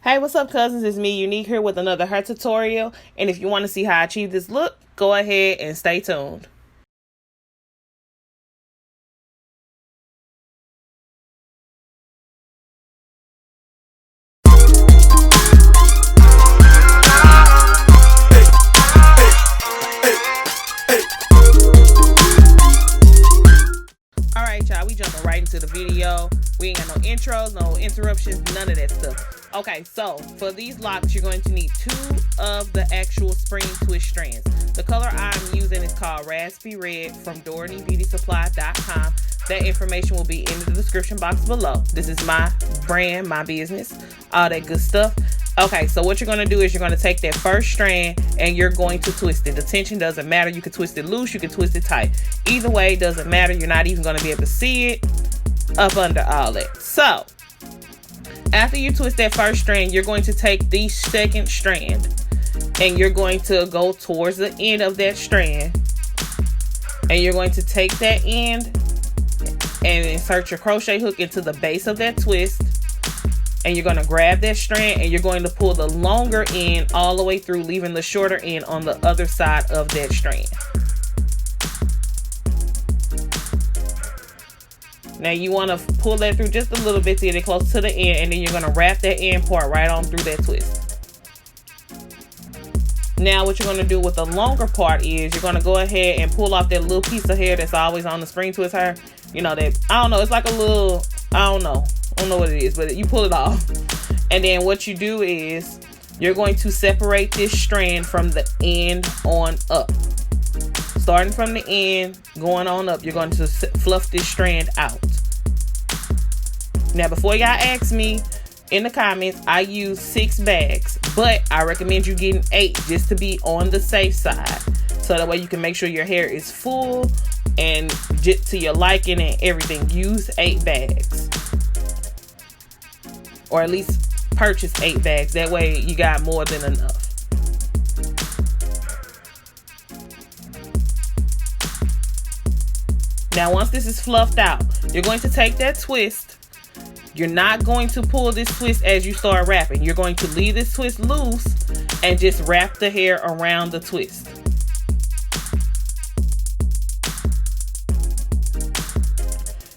Hey, what's up, cousins? It's me, Unique, here with another hair tutorial. And if you want to see how I achieve this look, go ahead and stay tuned. Alright, y'all, we jumping right into the video. We ain't got no intros, no interruptions, none of that stuff. Okay, so for these locks, you're going to need 2 of the actual spring twist strands. The color I'm using is called Raspy Red from DUNKLIN.com. That information will be in the description box below. This is my brand, my business, all that good stuff. Okay, so what you're going to do is you're going to take that first strand and you're going to twist it. The tension doesn't matter. You can twist it loose, you can twist it tight. Either way, it doesn't matter. You're not even going to be able to see it up under all that. So after you twist that first strand, you're going to take the second strand and you're going to go towards the end of that strand, and you're going to take that end and insert your crochet hook into the base of that twist, and you're going to grab that strand and you're going to pull the longer end all the way through, leaving the shorter end on the other side of that strand. Now you want to pull that through just a little bit to get it close to the end, and then you're going to wrap that end part right on through that twist. Now what you're going to do with the longer part is you're going to go ahead and pull off that little piece of hair that's always on the spring twist hair. You know, that, I don't know, it's like a little, I don't know what it is, but you pull it off. And then what you do is you're going to separate this strand from the end on up. Starting from the end, going on up, you're going to fluff this strand out. Now, before y'all ask me in the comments, I use 6 bags, but I recommend you getting 8 just to be on the safe side. So that way you can make sure your hair is full and just to your liking and everything. Use 8 bags. Or at least purchase 8 bags. That way you got more than enough. Now, once this is fluffed out, you're going to take that twist. You're not going to pull this twist as you start wrapping. You're going to leave this twist loose and just wrap the hair around the twist.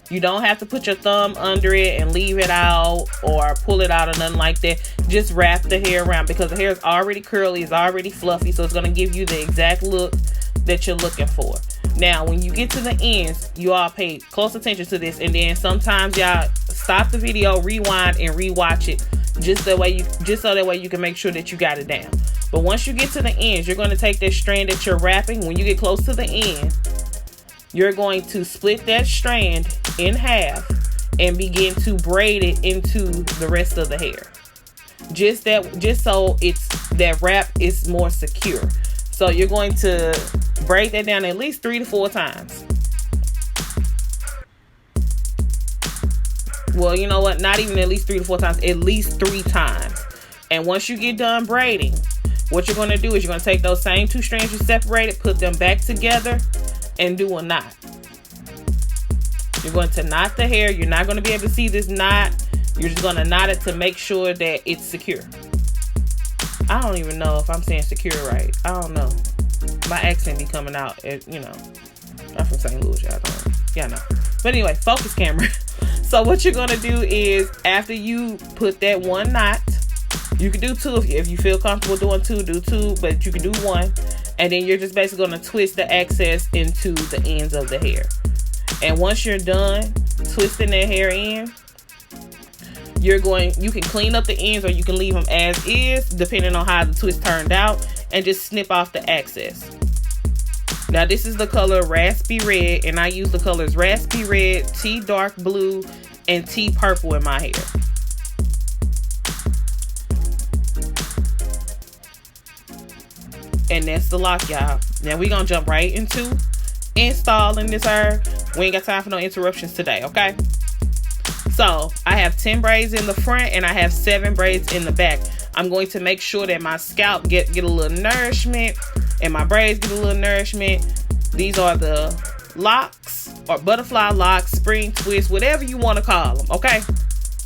You don't have to put your thumb under it and leave it out or pull it out or nothing like that. Just wrap the hair around, because the hair is already curly, it's already fluffy, so it's going to give you the exact look that you're looking for. Now, when you get to the ends, you all pay close attention to this, and then sometimes y'all stop the video, rewind, and rewatch it, just so that way you can make sure that you got it down. But once you get to the ends, you're going to take that strand that you're wrapping. When you get close to the end, you're going to split that strand in half and begin to braid it into the rest of the hair. Just so that wrap is more secure. So you're going to braid that down at least 3 to 4 times. Well, you know what? Not even at least 3 to 4 times, at least 3 times. And once you get done braiding, what you're going to do is you're going to take those same 2 strands you separated, put them back together, and do a knot. You're going to knot the hair. You're not going to be able to see this knot. You're just going to knot it to make sure that it's secure. I don't even know if I'm saying secure right. I don't know. My accent be coming out, you know. I'm from St. Louis, y'all know. But anyway, focus camera. So what you're going to do is, after you put that 1 knot, you can do 2 if you feel comfortable doing 2, do 2, but you can do 1. And then you're just basically going to twist the excess into the ends of the hair. And once you're done twisting that hair in, you can clean up the ends or you can leave them as is, depending on how the twist turned out, and just snip off the excess. Now, this is the color Raspy Red, and I use the colors Raspy Red, TDARK Blue, and TPURPLE in my hair. And that's the lock, y'all. Now we're gonna jump right into installing this hair. We ain't got time for no interruptions today, okay? So I have 10 braids in the front and I have 7 braids in the back. I'm going to make sure that my scalp get a little nourishment and my braids get a little nourishment. These are the locks or butterfly locks, spring twist, whatever you want to call them, okay?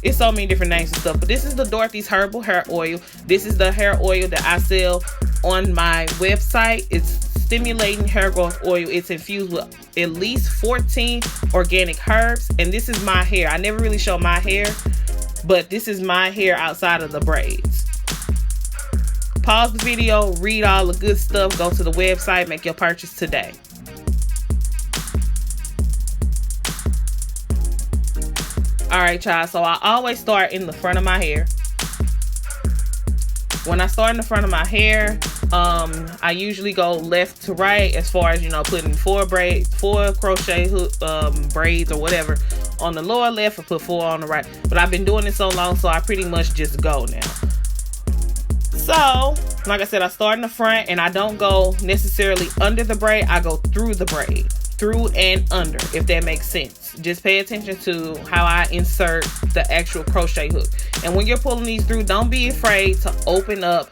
It's so many different names and stuff, but this is the Dorothy's Herbal Hair Oil. This is the hair oil that I sell on my website. It's stimulating hair growth oil. It's infused with at least 14 organic herbs, and this is my hair. I never really show my hair, but this is my hair outside of the braids. Pause the video, read all the good stuff, go to the website, make your purchase today. Alright, child, so I always start in the front of my hair. When I start in the front of my hair, I usually go left to right as far as, you know, putting 4 crochet hook braids or whatever on the lower left, or put 4 on the right. But I've been doing it so long, so I pretty much just go now. So, like I said, I start in the front, and I don't go necessarily under the braid. I go through the braid, through and under, if that makes sense. Just pay attention to how I insert the actual crochet hook. And when you're pulling these through, don't be afraid to open up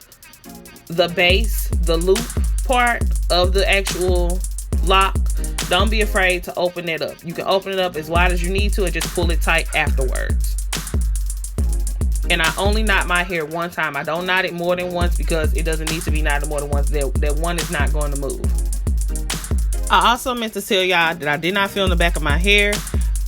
the base, the loop part of the actual lock. Don't be afraid to open it up. You can open it up as wide as you need to and just pull it tight afterwards. And I only knot my hair one time. I don't knot it more than once because it doesn't need to be knotted more than once. That one is not going to move. I also meant to tell y'all that I did not film the back of my hair.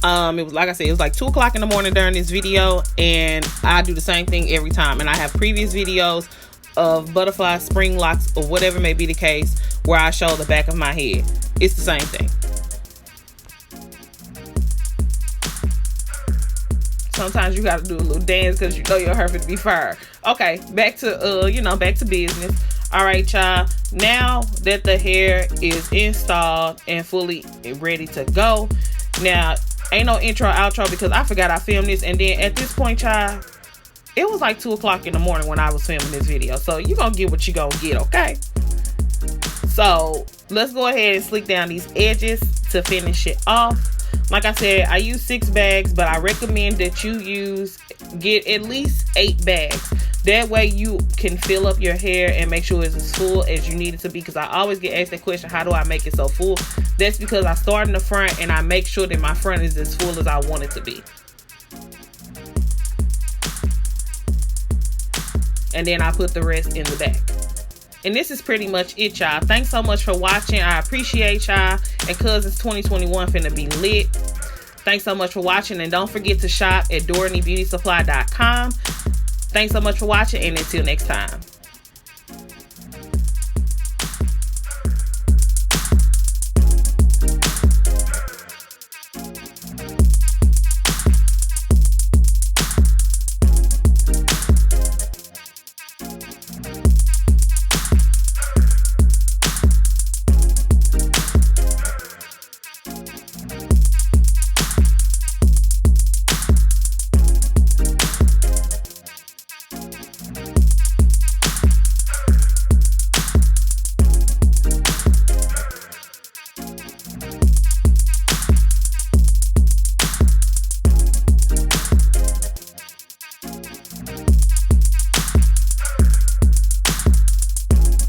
It was, like I said, it was like 2 o'clock in the morning during this video, and I do the same thing every time. And I have previous videos of butterfly, spring locks, or whatever may be the case, where I show the back of my head. It's the same thing. Sometimes you gotta do a little dance because you know your hair to be fire. Okay, back to back to business. All right, y'all. Now that the hair is installed and fully ready to go, now ain't no intro outro because I forgot I filmed this, and then at this point, y'all, it was like 2 o'clock in the morning when I was filming this video. So you gonna get what you gonna get, okay? So let's go ahead and slick down these edges to finish it off. Like I said, I use 6 bags, but I recommend that you get at least 8 bags. That way you can fill up your hair and make sure it's as full as you need it to be. Because I always get asked that question, how do I make it so full? That's because I start in the front and I make sure that my front is as full as I want it to be. And then I put the rest in the back. And this is pretty much it, y'all. Thanks so much for watching. I appreciate y'all. And Cuzns 2021 finna be lit. Thanks so much for watching. And don't forget to shop at DUNKLIN.com. Thanks so much for watching, and until next time.